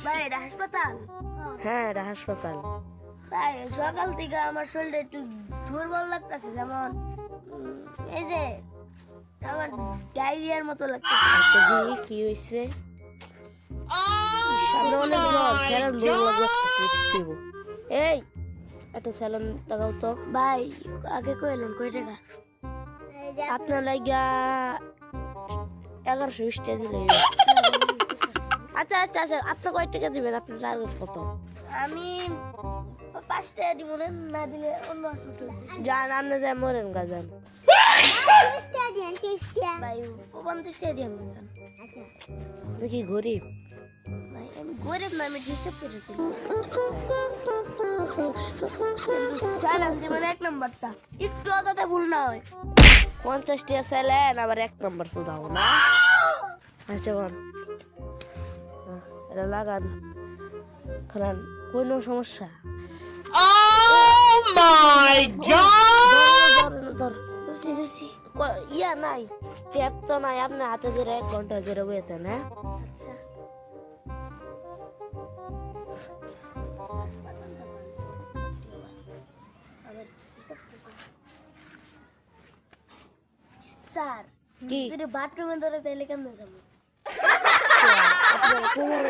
ভাই এটা হাসপাতাল? হ্যাঁ এটা হাসপাতাল। ভাই সকাল থেকে আমার শরীরটা একটু দুর্বল লাগতেছে, যেমন এই যে আমার ডায়রিয়ার মতো লাগতেছে। আচ্ছা দেখি কি হয়েছে। সামনে অনেক জ্বর, স্যালাইন বড় লাগবে একটা দিব। এই একটা স্যালাইন লাগাও তো। ভাই আগে কইলেন কই টাকা? আপনার লাগিয়া 1120 টাকা দিলে। আচ্ছা আচ্ছা আচ্ছা, আপনি কয় টাকা দিবেন? আপনার টার্গেট কত? আমি 5 টাকা দিব, না দিলে অন্য হাসপাতাল আছে। যান আপনি যাই মরেন গাজান। ভাই 50 টাকা দিয়ে আমি যান। আপনি কি গরিব? ভাই আমি গরিব না, আমি ডিস্টার্ব করেছি। মানে 1 নম্বরটা একটু আদাতে ভুল না হয়। 50 টাকা স্যালাইন আবার 1 নম্বর সুদাও না। আচ্ছা বল, এটা লাগান খান, কোনো সমস্যা? Oh my god! ধরছি। ইয়া নাই, ট্যাপ তো নাই, আপনি হাতে ধরে 1 ঘন্টা ধরে বইতেন। হ্যাঁ আচ্ছা স্যার, কি যদি বাথরুমে ধরে তাইলে কেমনে যাবো? আপনার কোমরে